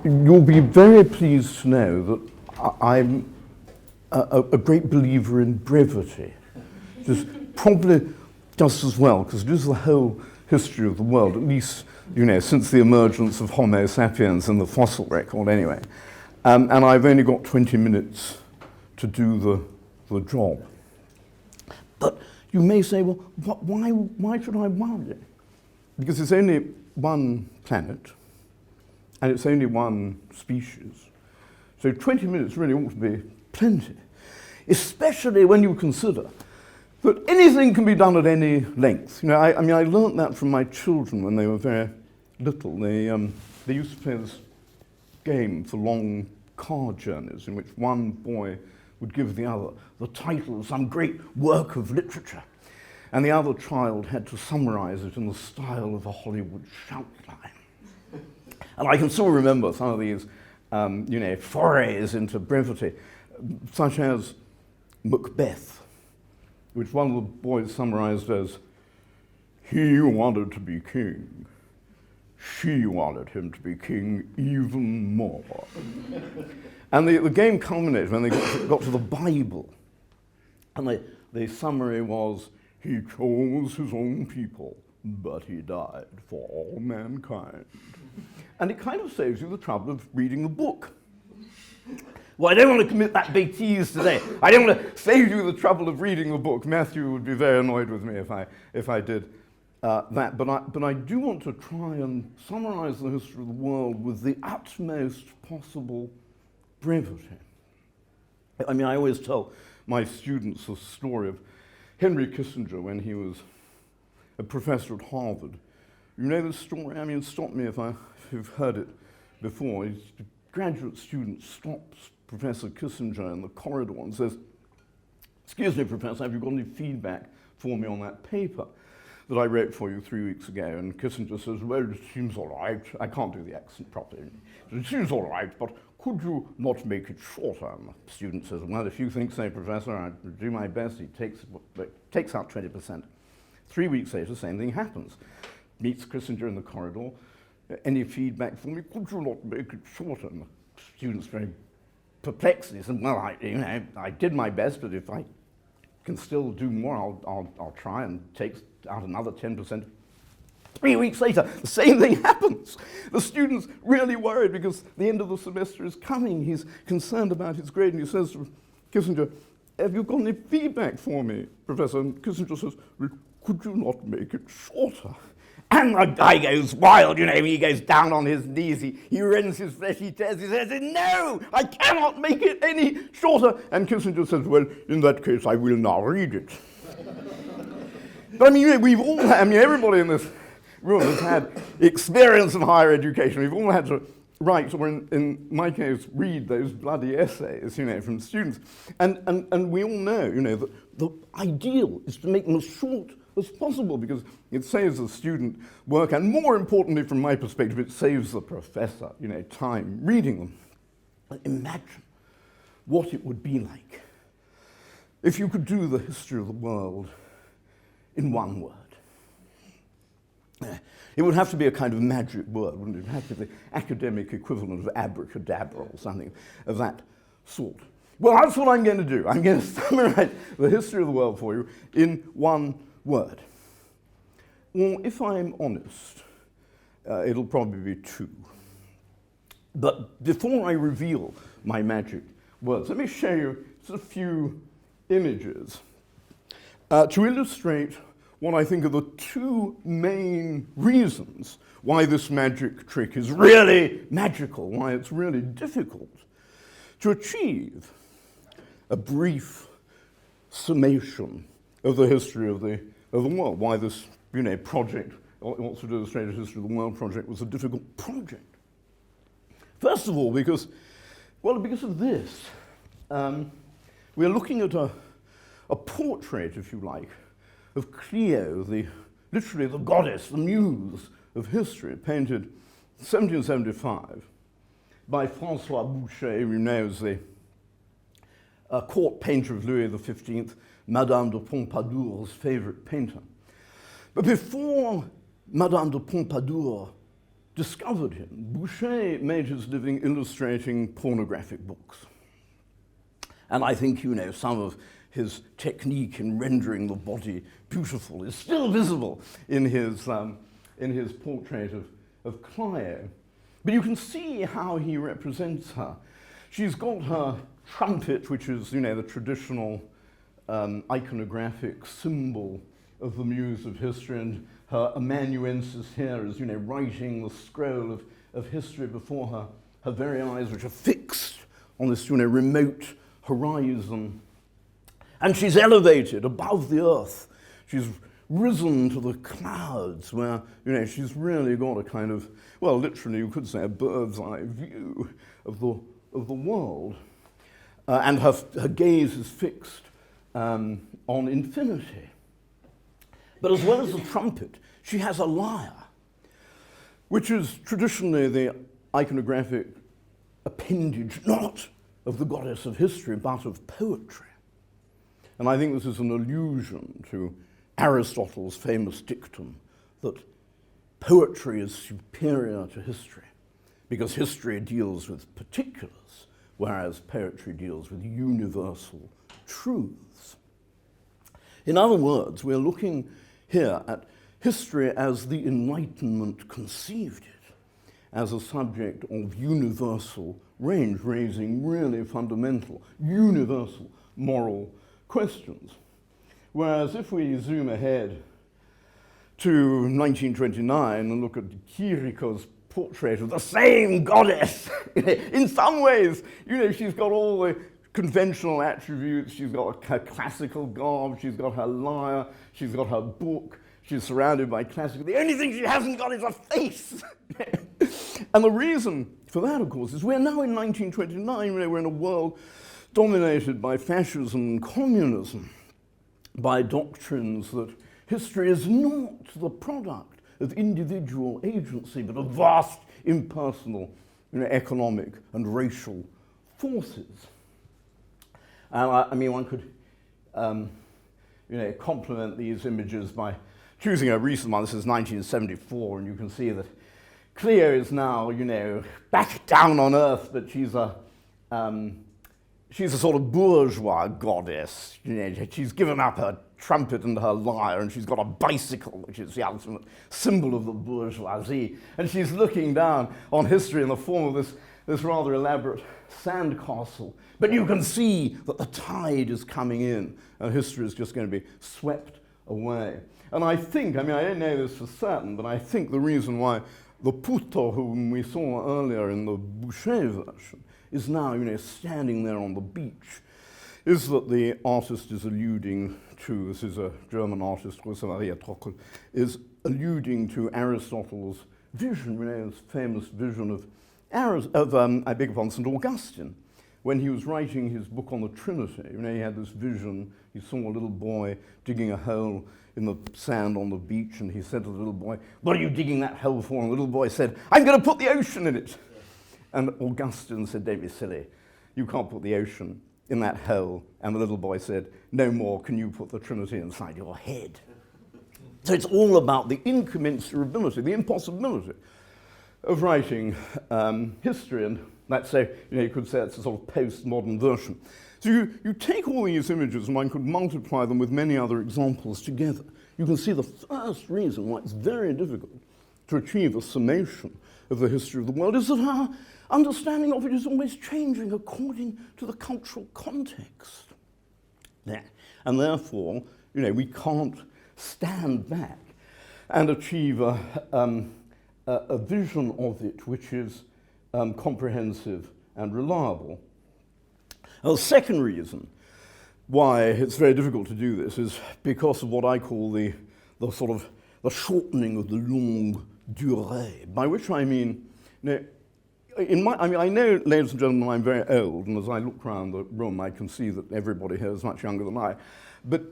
You'll be very pleased to know that I'm a great believer in brevity. Just probably just as well, because it is the whole history of the world, at least, since the emergence of Homo sapiens in the fossil record anyway. And I've only got 20 minutes to do the job. But you may say, well, why should I worry? Because it's only one planet, and it's only one species. So 20 minutes really ought to be plenty, especially when you consider that anything can be done at any length. I learnt that from my children when they were very little. They used to play this game for long car journeys in which one boy would give the other the title of some great work of literature, and the other child had to summarize it in the style of a Hollywood shoutline. And I can still remember some of these, forays into brevity, such as Macbeth, which one of the boys summarized as, "He wanted to be king. She wanted him to be king even more." And the game culminated when they got to the Bible. And the summary was, "He chose his own people, but he died for all mankind." And it kind of saves you the trouble of reading the book. Well, I don't want to commit that bêtise today. I don't want to save you the trouble of reading the book. Matthew would be very annoyed with me if I did that. But I do want to try and summarize the history of the world with the utmost possible brevity. I always tell my students the story of Henry Kissinger when he was a professor at Harvard. You know the story? Stop me if you've heard it before. A graduate student stops Professor Kissinger in the corridor and says, "Excuse me, Professor, have you got any feedback for me on that paper that I wrote for you 3 weeks ago?" And Kissinger says, "Well, it seems all right." I can't do the accent properly. "It seems all right, but could you not make it shorter?" And the student says, "Well, if you think so, Professor, I'll do my best." He takes out 20%. 3 weeks later, same thing happens. Meets Kissinger in the corridor. "Any feedback for me? Could you not make it shorter?" And the student's very perplexed. He said, "Well, I did my best, but if I can still do more, I'll try," and takes out another 10%. 3 weeks later, the same thing happens. The student's really worried because the end of the semester is coming. He's concerned about his grade, and he says to Kissinger, "Have you got any feedback for me, Professor?" And Kissinger says, "Well, could you not make it shorter?" And the guy goes wild, he goes down on his knees, he rends his fleshy tears, he says, "No, I cannot make it any shorter." And Kissinger says, "Well, in that case, I will not read it." But we've all everybody in this room has had experience in higher education. We've all had to write, or in my case, read those bloody essays, from students. And we all know, that the ideal is to make them as short as possible because it saves the student work, and more importantly, from my perspective, it saves the professor, time reading them. But imagine what it would be like if you could do the history of the world in one word. It would have to be a kind of magic word, wouldn't it? It would have to be the academic equivalent of abracadabra or something of that sort. Well, that's what I'm going to do. I'm going to summarize the history of the world for you in one word. Or if I'm honest, it'll probably be two. But before I reveal my magic words, let me show you just a few images to illustrate what I think are the two main reasons why this magic trick is really magical, why it's really difficult to achieve a brief summation of the history of the world, why this project, what's to illustrate the history of the world project, was a difficult project. First of all, because of this. We're looking at a portrait, if you like, of Clio, literally the goddess, the muse of history, painted in 1775 by Francois Boucher, who knows the court painter of Louis XV, Madame de Pompadour's favorite painter. But before Madame de Pompadour discovered him, Boucher made his living illustrating pornographic books. And I think, you know, some of his technique in rendering the body beautiful is still visible in his portrait of Clio. But you can see how he represents her. She's got her trumpet, which is, you know, the traditional iconographic symbol of the muse of history, and her amanuensis here is, you know, writing the scroll of history before her very eyes, which are fixed on this, you know, remote horizon. And she's elevated above the earth. She's risen to the clouds where, you know, she's really got a kind of, well, literally you could say a bird's eye view of the world. And her gaze is fixed on infinity. But as well as the trumpet, she has a lyre, which is traditionally the iconographic appendage not of the goddess of history, but of poetry. And I think this is an allusion to Aristotle's famous dictum that poetry is superior to history because history deals with particulars, whereas poetry deals with universal truths. In other words, we're looking here at history as the Enlightenment conceived it, as a subject of universal range, raising really fundamental, universal moral questions. Whereas if we zoom ahead to 1929 and look at Chirico's portrait of the same goddess, in some ways, you know, she's got all the conventional attributes. She's got her classical garb, she's got her lyre, she's got her book, she's surrounded by classical. The only thing she hasn't got is a face. And the reason for that, of course, is we're now in 1929, we're in a world dominated by fascism and communism, by doctrines that history is not the product of individual agency, but of vast impersonal, you know, economic and racial forces. I mean, one could, you know, complement these images by choosing a recent one. This is 1974, and you can see that Clio is now, you know, back down on Earth, but she's a sort of bourgeois goddess. You know, she's given up her trumpet and her lyre, and she's got a bicycle, which is the ultimate symbol of the bourgeoisie. And she's looking down on history in the form of this rather elaborate sandcastle. But you can see that the tide is coming in, and history is just going to be swept away. And I think, I mean, I don't know this for certain, but I think the reason why the Puto, whom we saw earlier in the Boucher version, is now, you know, standing there on the beach, is that the artist is alluding to, this is a German artist, Rosa Maria Trockel, is alluding to Aristotle's vision, you know, his famous vision of I beg your pardon, St. Augustine. When he was writing his book on the Trinity, you know, he had this vision. He saw a little boy digging a hole in the sand on the beach, and he said to the little boy, "What are you digging that hole for?" And the little boy said, "I'm going to put the ocean in it." And Augustine said, "Don't be silly. You can't put the ocean in that hole." And the little boy said, "No more can you put the Trinity inside your head." So it's all about the incommensurability, the impossibility of writing history, and that's so, you know, you could say it's a sort of postmodern version. So you take all these images, and one could multiply them with many other examples together. You can see the first reason why it's very difficult to achieve a summation of the history of the world is that our understanding of it is always changing according to the cultural context. Yeah. And therefore, you know, we can't stand back and achieve a vision of it which is comprehensive and reliable. Now, the second reason why it's very difficult to do this is because of what I call the sort of the shortening of the longue durée, by which I mean, you know, I know, ladies and gentlemen, I'm very old, and as I look around the room, I can see that everybody here is much younger than I. But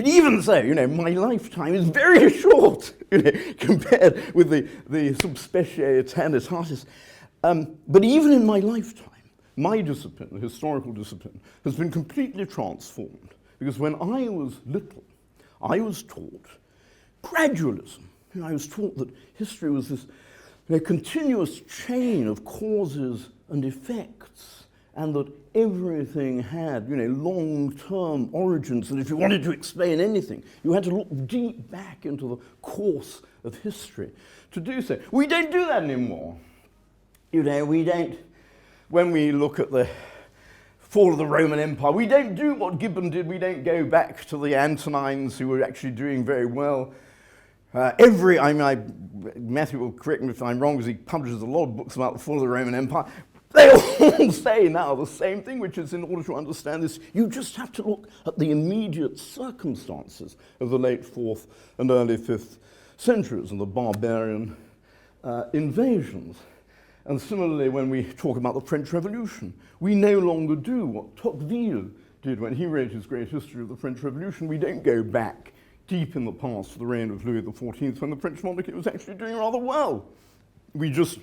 even so, you know, my lifetime is very short, you know, compared with the subspecie eternitatis. But even in my lifetime, my discipline, the historical discipline, has been completely transformed. Because when I was little, I was taught gradualism. You know, I was taught that history was this a continuous chain of causes and effects, and that everything had, long-term origins, and if you wanted to explain anything, you had to look deep back into the course of history to do so. We don't do that anymore. We don't, when we look at the fall of the Roman Empire, we don't do what Gibbon did. We don't go back to the Antonines, who were actually doing very well. Matthew will correct me if I'm wrong, because he publishes a lot of books about the fall of the Roman Empire. They all say now the same thing, which is, in order to understand this, you just have to look at the immediate circumstances of the late 4th and early 5th centuries and the barbarian invasions. And similarly, when we talk about the French Revolution, we no longer do what Tocqueville did when he wrote his great history of the French Revolution. We don't go back deep in the past to the reign of Louis XIV, when the French monarchy was actually doing rather well. We just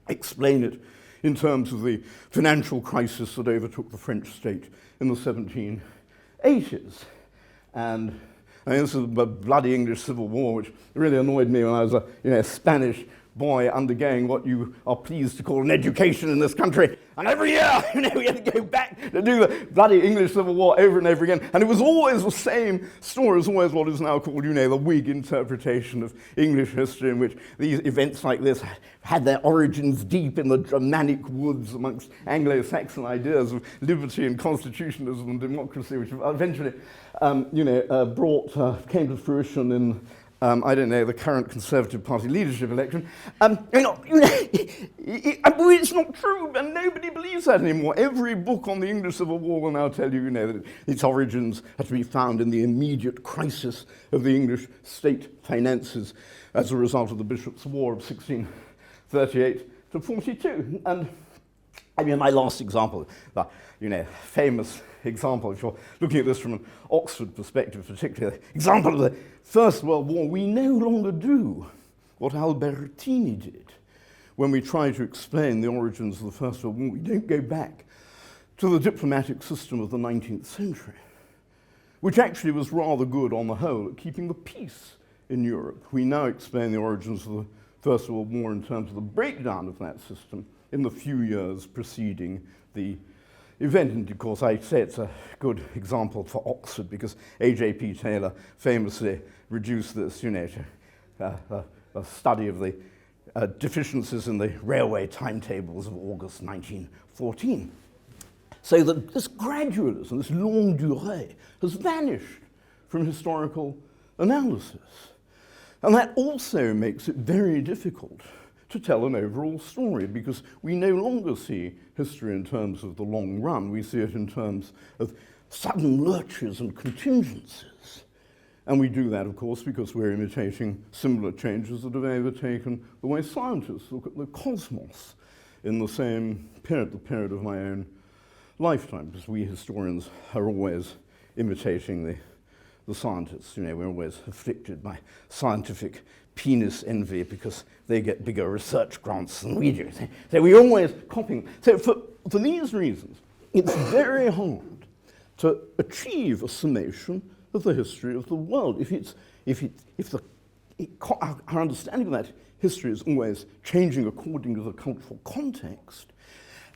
explain it in terms of the financial crisis that overtook the French state in the 1780s. And this is the bloody English Civil War, which really annoyed me when I was a Spanish boy undergoing what you are pleased to call an education in this country. And every year, we had to go back to do the bloody English Civil War over and over again. And it was always the same story. It was always what is now called, the Whig interpretation of English history, in which these events like this had their origins deep in the Germanic woods amongst Anglo-Saxon ideas of liberty and constitutionalism and democracy, which eventually, came to fruition in the current Conservative Party leadership election. It's not true, and nobody believes that anymore. Every book on the English Civil War will now tell you, that its origins are to be found in the immediate crisis of the English state finances as a result of the Bishops' War of 1638 to 42. And my last example, famous example, if you're looking at this from an Oxford perspective particularly, example of the First World War, we no longer do what Albertini did when we try to explain the origins of the First World War. We don't go back to the diplomatic system of the 19th century, which actually was rather good on the whole at keeping the peace in Europe. We now explain the origins of the First World War in terms of the breakdown of that system in the few years preceding the event. And of course, I say it's a good example for Oxford because A.J.P. Taylor famously reduced this, to a study of the deficiencies in the railway timetables of August 1914. So that this gradualism, this longue durée, has vanished from historical analysis. And that also makes it very difficult to tell an overall story, because we no longer see history in terms of the long run. We see it in terms of sudden lurches and contingencies. And we do that, of course, because we're imitating similar changes that have overtaken the way scientists look at the cosmos in the same period, the period of my own lifetime, because we historians are always imitating the scientists. We're always afflicted by scientific penis envy because they get bigger research grants than we do. So we're always copying. So for these reasons, it's very hard to achieve a summation of the history of the world. Our understanding of that history is always changing according to the cultural context,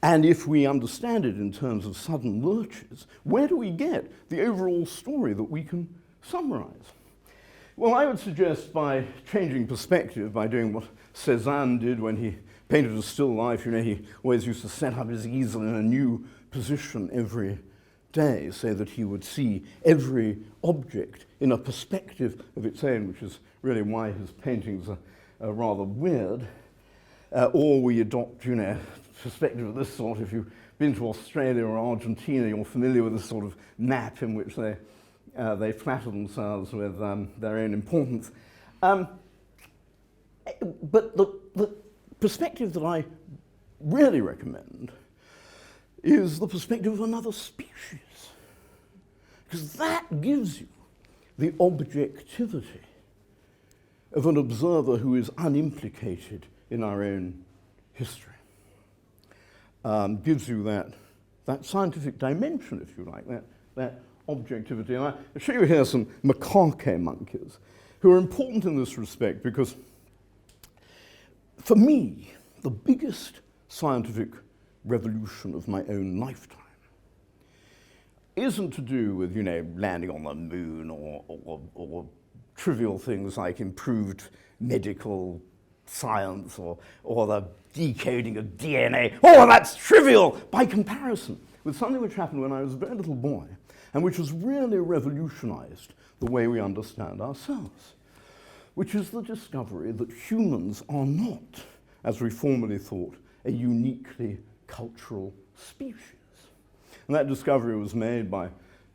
and if we understand it in terms of sudden lurches, where do we get the overall story that we can summarize? Well, I would suggest by changing perspective, by doing what Cézanne did when he painted a still life. He always used to set up his easel in a new position every day, so that he would see every object in a perspective of its own, which is really why his paintings are rather weird. Or we adopt, perspective of this sort. If you've been to Australia or Argentina, you're familiar with this sort of map in which they flatter themselves with their own importance. But the perspective that I really recommend is the perspective of another species, because that gives you the objectivity of an observer who is unimplicated in our own history. Gives you that scientific dimension, if you like, that objectivity. And I show you here some macaque monkeys who are important in this respect, because for me, the biggest scientific revolution of my own lifetime isn't to do with, landing on the moon or trivial things like improved medical science or the decoding of DNA. Oh, that's trivial by comparison with something which happened when I was a very little boy and which has really revolutionized the way we understand ourselves, which is the discovery that humans are not, as we formerly thought, a uniquely cultural species. And that discovery was made by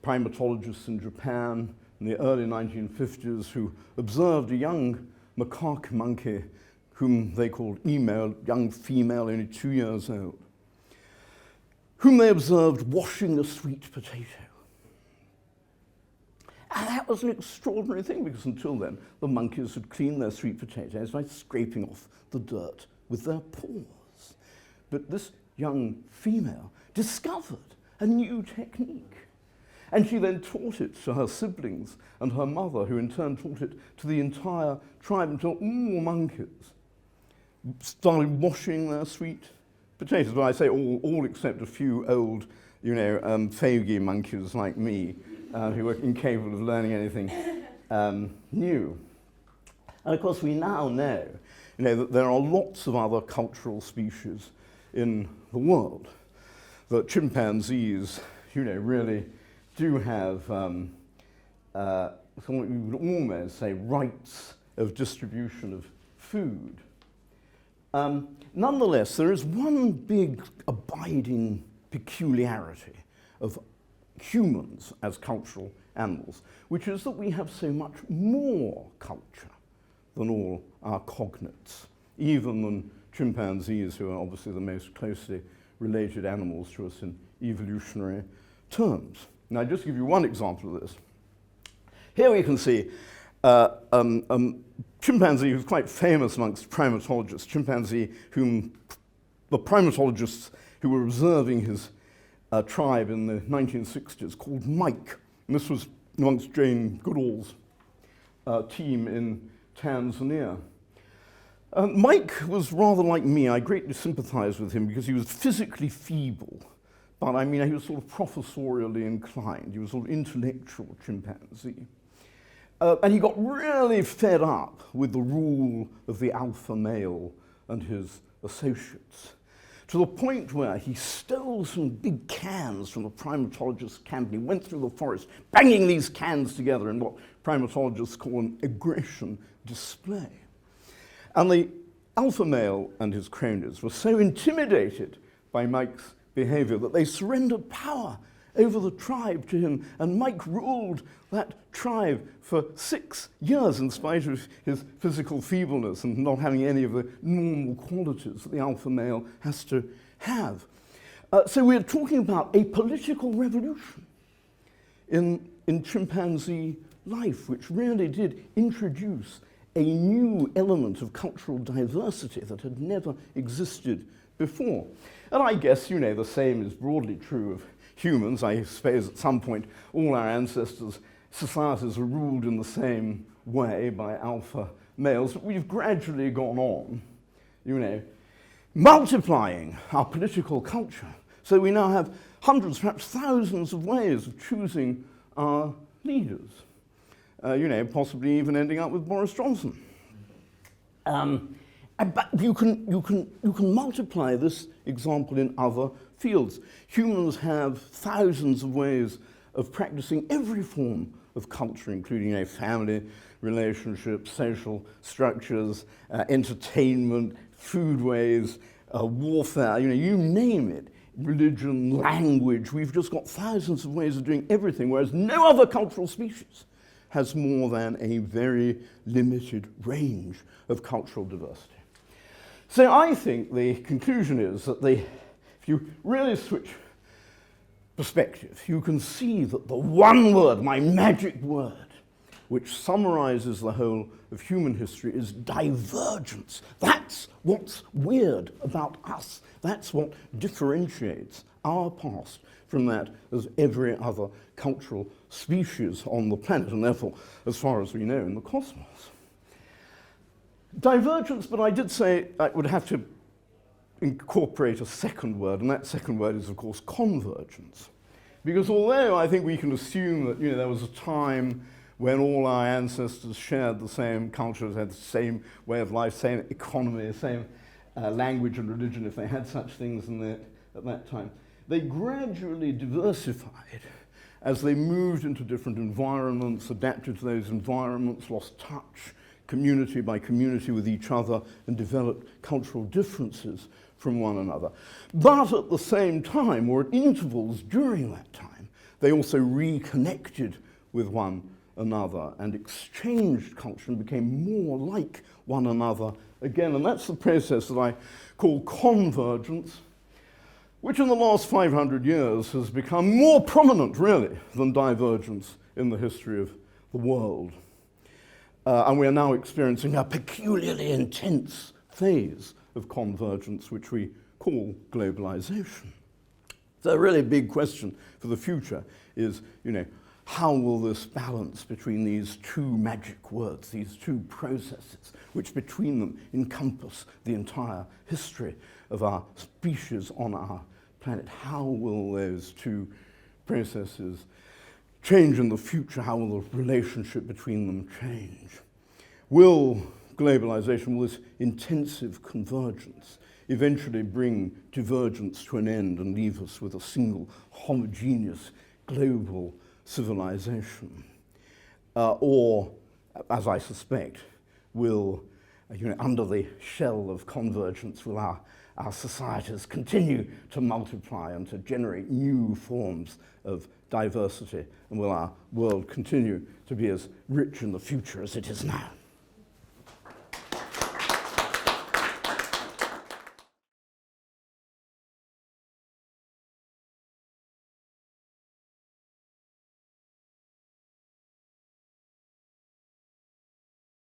primatologists in Japan in the early 1950s who observed a young macaque monkey whom they called Emo, young female, only 2 years old, whom they observed washing a sweet potato. And that was an extraordinary thing because until then, the monkeys had cleaned their sweet potatoes by scraping off the dirt with their paws. But this young female discovered a new technique. And she then taught it to her siblings and her mother, who in turn taught it to the entire tribe until all monkeys started washing their sweet potatoes. But I say all except a few old, fogey monkeys like me, who were incapable of learning anything new. And of course we now know, that there are lots of other cultural species in the world. That chimpanzees, really do have what we would almost say rights of distribution of food. Nonetheless, there is one big abiding peculiarity of humans as cultural animals, which is that we have so much more culture than all our cognates, even than chimpanzees, who are obviously the most closely related animals to us in evolutionary terms. Now, I'll just give you one example of this. Here we can see chimpanzee who's quite famous amongst primatologists, chimpanzee whom the primatologists who were observing his tribe in the 1960s called Mike. And this was amongst Jane Goodall's team in Tanzania. Mike was rather like me. I greatly sympathized with him because he was physically feeble, but he was sort of professorially inclined. He was sort of intellectual chimpanzee. And he got really fed up with the rule of the alpha male and his associates, to the point where he stole some big cans from the primatologist's camp and he went through the forest banging these cans together in what primatologists call an aggression display. And the alpha male and his cronies were so intimidated by Mike's behavior that they surrendered power over the tribe to him, and Mike ruled that tribe for 6 years in spite of his physical feebleness and not having any of the normal qualities that the alpha male has to have. So we're talking about a political revolution in chimpanzee life, which really did introduce a new element of cultural diversity that had never existed before. And I guess, the same is broadly true of humans. I suppose at some point all our ancestors' societies were ruled in the same way by alpha males, but we've gradually gone on, multiplying our political culture. So we now have hundreds, perhaps thousands of ways of choosing our leaders. Possibly even ending up with Boris Johnson. But you can multiply this example in other fields. Humans have thousands of ways of practicing every form of culture, including family relationships, social structures, entertainment, foodways, warfare, you name it, religion, language. We've just got thousands of ways of doing everything, whereas no other cultural species has more than a very limited range of cultural diversity. So I think the conclusion is that if you really switch perspective, you can see that the one word, my magic word, which summarizes the whole of human history is divergence. That's what's weird about us. That's what differentiates our past from that as every other cultural species on the planet, and therefore, as far as we know, in the cosmos. Divergence, but I did say I would have to incorporate a second word, and that second word is, of course, convergence. Because although I think we can assume that there was a time when all our ancestors shared the same cultures, had the same way of life, same economy, same language and religion, if they had such things at that time, they gradually diversified as they moved into different environments, adapted to those environments, lost touch, community by community with each other, and developed cultural differences from one another. But at the same time, or at intervals during that time, they also reconnected with one another and exchanged culture and became more like one another again. And that's the process that I call convergence, which in the last 500 years has become more prominent, really, than divergence in the history of the world. And we are now experiencing a peculiarly intense phase of convergence, which we call globalization. So a really big question for the future is, how will this balance between these two magic words, these two processes, which between them encompass the entire history of our species on our planet, how will those two processes change in the future? How will the relationship between them change? Will globalization, will this intensive convergence eventually bring divergence to an end and leave us with a single homogeneous global civilization? Or, as I suspect, will, under the shell of convergence, will our societies continue to multiply and to generate new forms of diversity, and will our world continue to be as rich in the future as it is now?